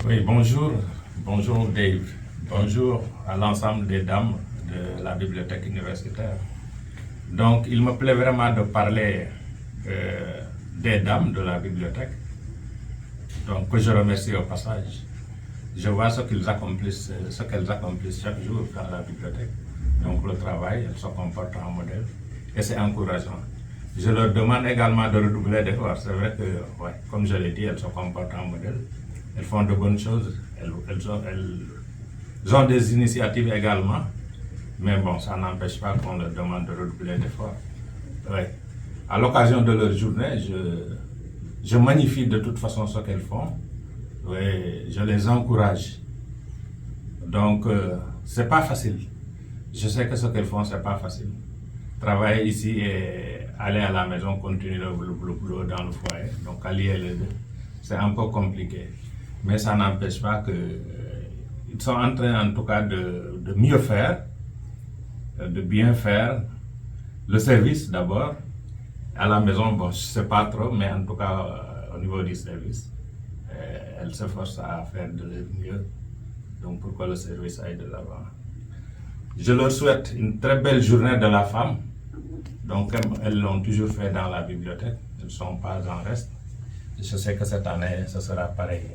Oui, bonjour. Bonjour Dave. Bonjour à l'ensemble des dames de la bibliothèque universitaire. Donc, il me plaît vraiment de parler des dames de la bibliothèque, donc que je remercie au passage. Je vois ce qu'elles accomplissent chaque jour dans la bibliothèque. Donc, le travail, elles se comportent en modèle et c'est encourageant. Je leur demande également de redoubler d'efforts. C'est vrai que, ouais, comme je l'ai dit, elles se comportent en modèle. Elles font de bonnes choses. Elles ont des initiatives également. Mais bon, ça n'empêche pas qu'on leur demande de redoubler d'efforts. Ouais. À l'occasion de leur journée, je magnifie de toute façon ce qu'elles font. Ouais, je les encourage. Donc, c'est pas facile. Je sais que ce qu'elles font, c'est pas facile. Travailler ici et aller à la maison, continuer le boulot dans le foyer, donc allier les deux, c'est un peu compliqué. Mais ça n'empêche pas qu'ils sont en train, en tout cas, de mieux faire, de bien faire le service d'abord. À la maison, bon, je ne sais pas trop, mais en tout cas, au niveau du service, elles s'efforcent à faire de leur mieux, donc pour que le service aille de l'avant. Je leur souhaite une très belle journée de la femme. Donc, comme elles l'ont toujours fait dans la bibliothèque, elles ne sont pas en reste. Je sais que cette année, ce sera pareil.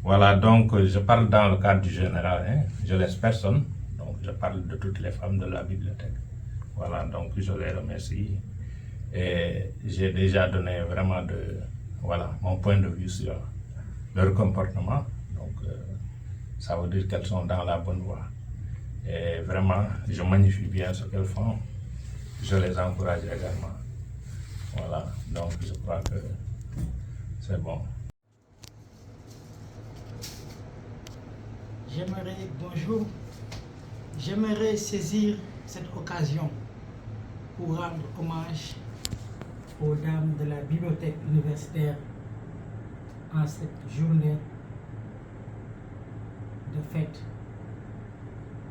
Voilà, donc je parle dans le cadre du général, hein. Je laisse personne, donc je parle de toutes les femmes de la bibliothèque. Voilà, donc je les remercie. Et j'ai déjà donné vraiment mon point de vue sur leur comportement. Donc, ça veut dire qu'elles sont dans la bonne voie. Et vraiment, je magnifie bien ce qu'elles font. Je les encourage également. Voilà, donc je crois que c'est bon. Bonjour, j'aimerais saisir cette occasion pour rendre hommage aux dames de la bibliothèque universitaire en cette journée de fête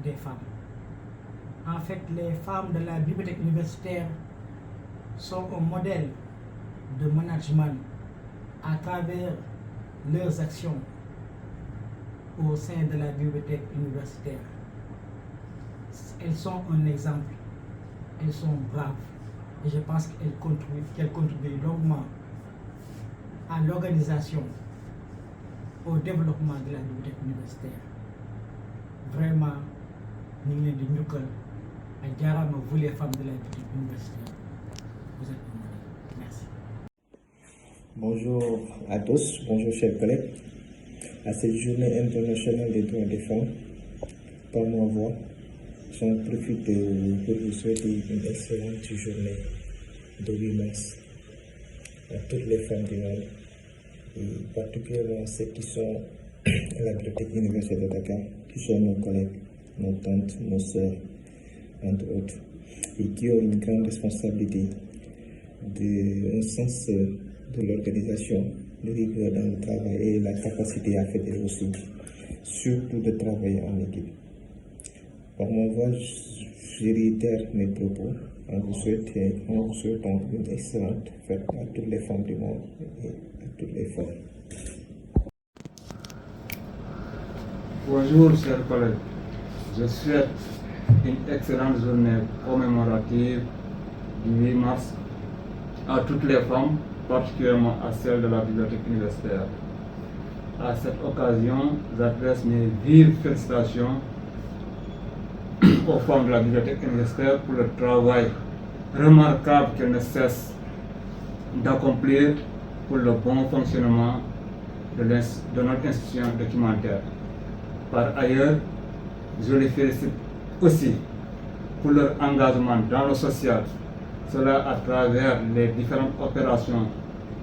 des femmes. En fait, les femmes de la bibliothèque universitaire sont un modèle de management à travers leurs actions au sein de la bibliothèque universitaire. Elles sont un exemple, elles sont braves et je pense qu'elles contribuent longuement à l'organisation, au développement de la bibliothèque universitaire. Vraiment, nous sommes de Newcastle. Vous les femmes de la bibliothèque universitaire, vous êtes un modèle. Merci. Bonjour à tous, bonjour chers collègues. À cette journée internationale des droits des femmes, par ma voix, j'en profite pour vous souhaiter une excellente journée de 8 mars à toutes les femmes du monde, et particulièrement celles qui sont à la bibliothèque universitaire de Dakar, qui sont nos collègues, nos tantes, nos sœurs, entre autres, et qui ont une grande responsabilité, un sens de l'organisation, le rigueur dans le travail et la capacité à faire aussi, surtout de travailler en équipe. Par ma voix, je réitère mes propos en vous souhaitant une excellente fête à toutes les femmes du monde et à toutes les femmes. Bonjour chers collègues, je souhaite une excellente journée commémorative du 8 mars à toutes les femmes, particulièrement à celles de la bibliothèque universitaire. À cette occasion, j'adresse mes vives félicitations aux femmes de la bibliothèque universitaire pour le travail remarquable qu'elles ne cessent d'accomplir pour le bon fonctionnement de notre institution documentaire. Par ailleurs, je les félicite aussi pour leur engagement dans le social, cela à travers les différentes opérations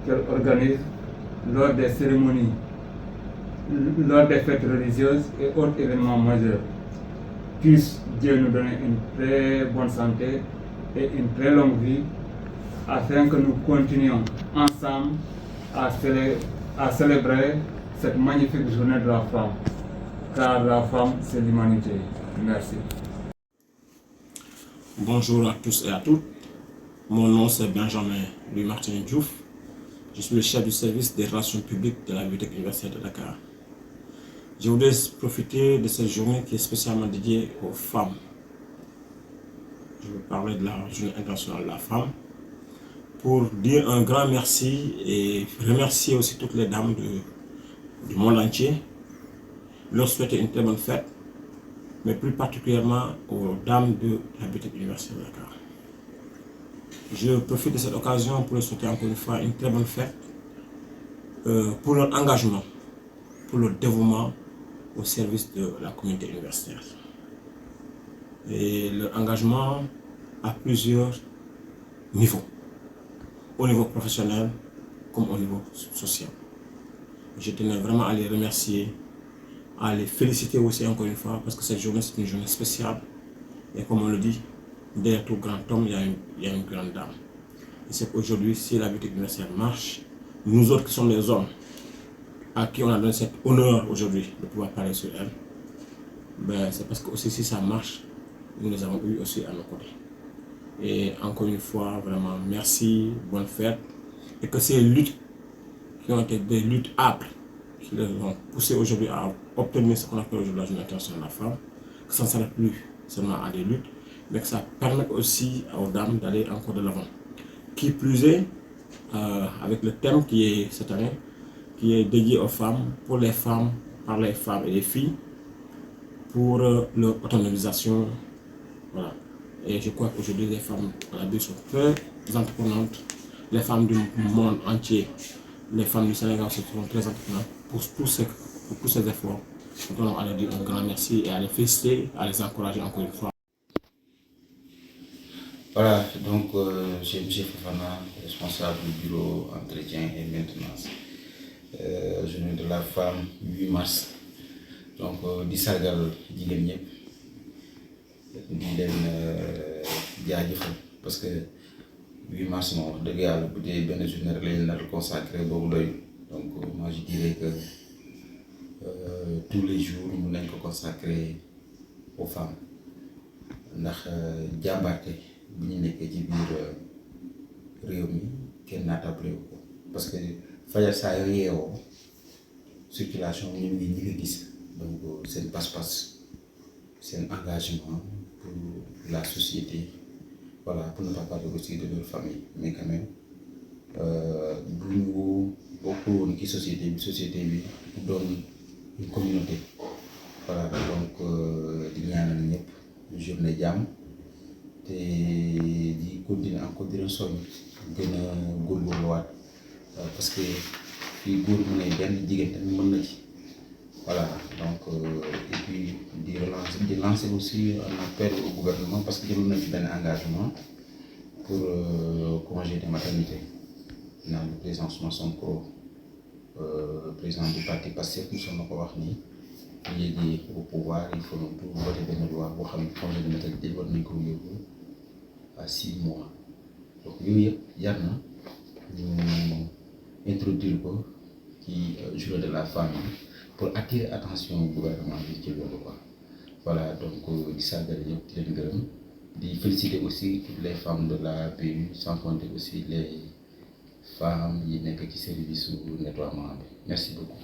qu'elles organisent lors des cérémonies, lors des fêtes religieuses et autres événements majeurs. Puisse Dieu nous donner une très bonne santé et une très longue vie afin que nous continuions ensemble à célébrer cette magnifique journée de la femme, car la femme c'est l'humanité. Merci. Bonjour à tous et à toutes. Mon nom c'est Benjamin Louis-Martin Diouf. Je suis le chef du service des relations publiques de la bibliothèque universitaire de Dakar. Je voudrais profiter de cette journée qui est spécialement dédiée aux femmes. Je veux parler de la Journée internationale de la femme pour dire un grand merci et remercier aussi toutes les dames du monde entier, leur souhaiter une très bonne fête, mais plus particulièrement aux dames de la Bibliothèque universitaire de Dakar. Je profite de cette occasion pour leur souhaiter encore une fois une très bonne fête pour leur engagement, pour leur dévouement au service de la communauté universitaire. Et leur engagement à plusieurs niveaux, au niveau professionnel comme au niveau social. Je tenais vraiment à les remercier, à les féliciter aussi encore une fois, parce que cette journée c'est une journée spéciale. Et comme on le dit, derrière tout grand homme, il y a une grande dame. Et c'est qu'aujourd'hui, si la Bibliothèque universitaire marche, nous autres qui sommes les hommes, à qui on a donné cet honneur aujourd'hui de pouvoir parler sur elle, ben, c'est parce que aussi si ça marche, nous les avons eu aussi à nos côtés. Et encore une fois, vraiment merci, bonne fête. Et que ces luttes qui ont été des luttes âpres, qui les ont poussés aujourd'hui à obtenir ce qu'on appelle aujourd'hui la Journée internationale de la femme, que ça ne s'arrête plus seulement à des luttes, mais que ça permet aussi aux dames d'aller encore de l'avant. Qui plus est, avec le thème qui est cette année, qui est dédié aux femmes, pour les femmes, par les femmes et les filles, pour leur autonomisation. Voilà. Et je crois qu'aujourd'hui, les femmes à la BU sont très entreprenantes. Les femmes du monde entier, les femmes du Sénégal sont très entreprenantes pour tous ces efforts. Donc, on leur dire un grand merci et à les féliciter, à les encourager encore une fois. Voilà, donc j'ai M. Fofana, responsable du bureau entretien et maintenance. Journée de la femme, 8 mars. Donc, di sargal jigéen ñëpp di leen jaajëfal parce que 8 mars moom wax dëgg yàlla bu dee benn journée rek lañu nar a consacré boobu doy. Donc moi je dirais que tous les jours mun nañ ko consacrer aux femmes ndax jàmbaarte bi ñu nekkee ci biir réew mi kenn naatable ko parce que fajar saa yoo yeewoo circulation ñu ngi ñi nga gis donc seen pas-pas seen engagement pour la société, voilà, pour ne pas parler aussi de leur famille, mais quand même bu ñu bokkul woon ci société bi doon une communauté. Voilà, donc di ñaanal ñëpp journée jàmm te di continuer encore di leen soññ gën a góorgóorluwaat parce que fii góor mu ne benn jigéen tamit mën na ci. Voilà, donc et puis de lancer aussi un appel au gouvernement parce que jëloon nañ ci benn engagement pour congé de maternité. Naan le président Ousmane Sonko, président du parti Pastef, nous sommes ko wax ni léegi au pouvoir il faut tout voter benn loi boo xam ne congé de maternité war nañ ko yóbbu à 6 mois. Donc yooyu yëpp jar na ñu introduire ko ci journée de la femme pour attirer attention au gouvernement bi ci loolu quoi. Voilà, donc di sargal ñëpp di leen gërëm di féliciter aussi toutes les femmes de la BU sans compter aussi les femmes yi nekk ci service su nettoiement bi. Merci beaucoup.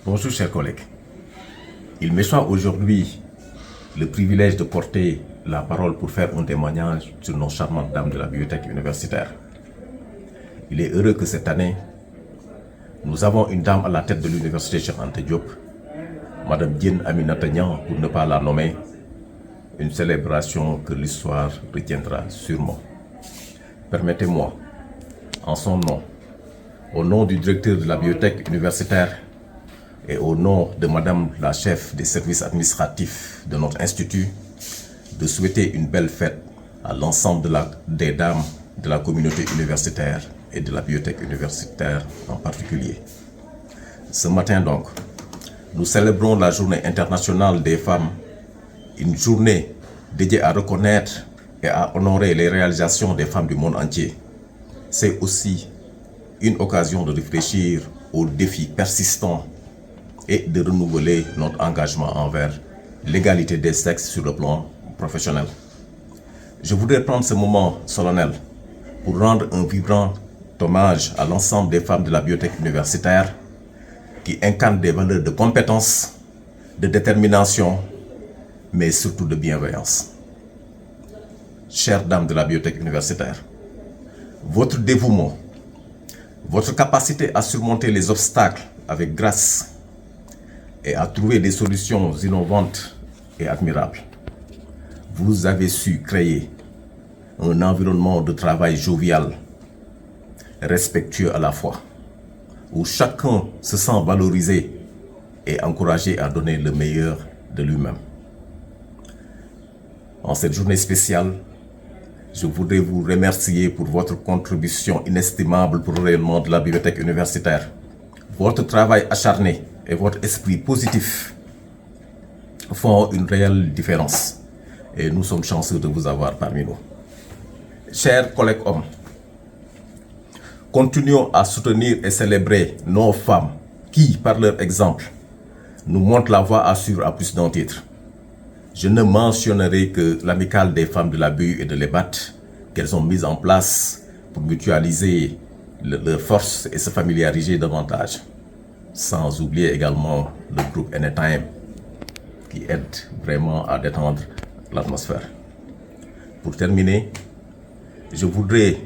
Bonjour chers collègues. Il me soit aujourd'hui le privilège de porter la parole pour faire un témoignage sur nos charmantes dames de la bibliothèque universitaire. Il est heureux que cette année, nous avons une dame à la tête de l'université Cheikh Anta Diop, Madame Diène Aminata Niang, pour ne pas la nommer, une célébration que l'histoire retiendra sûrement. Permettez-moi, en son nom, au nom du directeur de la bibliothèque universitaire et au nom de Madame la chef des services administratifs de notre institut, de souhaiter une belle fête à l'ensemble des dames de la communauté universitaire et de la bibliothèque universitaire en particulier. Ce matin donc, nous célébrons la Journée internationale des femmes, une journée dédiée à reconnaître et à honorer les réalisations des femmes du monde entier. C'est aussi une occasion de réfléchir aux défis persistants et de renouveler notre engagement envers l'égalité des sexes sur le plan professionnel. Je voudrais prendre ce moment solennel pour rendre un vibrant hommage à l'ensemble des femmes de la bibliothèque universitaire qui incarne des valeurs de compétence, de détermination, mais surtout de bienveillance. Chères dames de la bibliothèque universitaire, votre dévouement, votre capacité à surmonter les obstacles avec grâce et à trouver des solutions innovantes et admirables. Vous avez su créer un environnement de travail jovial, respectueux à la fois, où chacun se sent valorisé et encouragé à donner le meilleur de lui-même. En cette journée spéciale, je voudrais vous remercier pour votre contribution inestimable pour le rayonnement de la bibliothèque universitaire. Votre travail acharné et votre esprit positif font une réelle différence et nous sommes chanceux de vous avoir parmi nous. Chers collègues hommes, continuons à soutenir et célébrer nos femmes qui, par leur exemple, nous montrent la voie à suivre à plus d'un titre. Je ne mentionnerai que l'amicale des femmes de la BU et de l'EBAT qu'elles ont mise en place pour mutualiser leurs forces et se familiariser davantage. Sans oublier également le groupe Anytime qui aide vraiment à détendre l'atmosphère. Pour terminer, je voudrais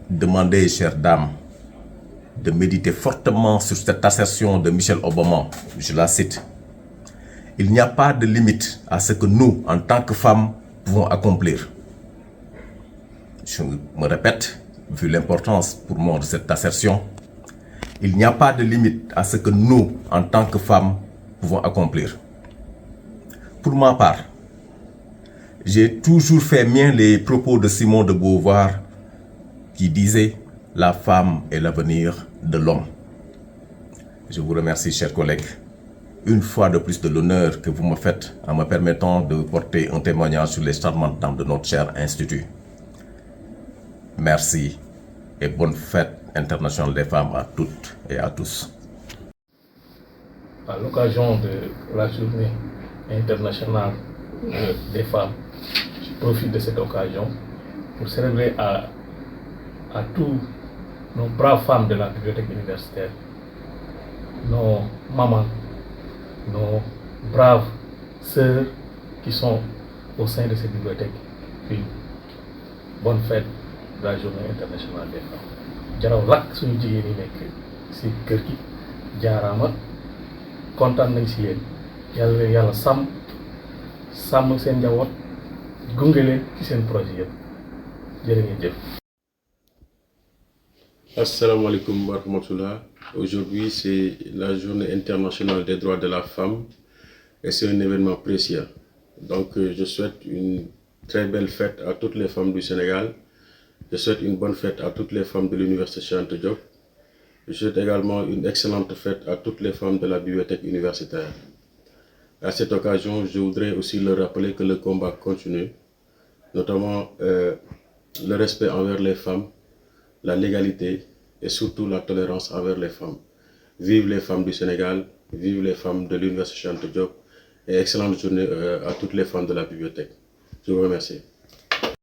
demander, chères dames, de méditer fortement sur cette assertion de Michelle Obama. Je la cite. Il n'y a pas de limite à ce que nous, en tant que femmes, pouvons accomplir. Je me répète, vu l'importance pour moi de cette assertion, il n'y a pas de limite à ce que nous, en tant que femmes, pouvons accomplir. Pour ma part, j'ai toujours fait mien les propos de Simone de Beauvoir qui disait « La femme est l'avenir de l'homme ». Je vous remercie, chers collègues, une fois de plus de l'honneur que vous me faites en me permettant de porter un témoignage sur les charmantes dames de notre cher institut. Merci et bonne fête internationale des femmes à toutes et à tous. À l'occasion de la journée internationale des femmes, je profite de cette occasion pour célébrer à tous nos braves femmes de la bibliothèque universitaire, nos mamans, nos braves sœurs qui sont au sein de cette bibliothèque. Puis, bonne fête de la journée internationale des femmes. Jaraw lakk suñu jigéen yi nekk si kër gi jaaraama kontaan nañ si yéen yàlla sàmm seen njaboot gunge leen ci seen projet yëpp jërë ngeen jëf. Assalamu alaikum wa rahmatullah. Aujourd'hui, c'est la journée internationale des droits de la femme et c'est un événement précieux. Donc, je souhaite une très belle fête à toutes les femmes du Sénégal. Je souhaite une bonne fête à toutes les femmes de l'Université Cheikh Anta Diop. Je souhaite également une excellente fête à toutes les femmes de la bibliothèque universitaire. À cette occasion, je voudrais aussi leur rappeler que le combat continue, notamment le respect envers les femmes, la légalité et surtout la tolérance envers les femmes. Vive les femmes du Sénégal, vive les femmes de l'Université Cheikh Anta Diop et excellente journée à toutes les femmes de la bibliothèque. Je vous remercie.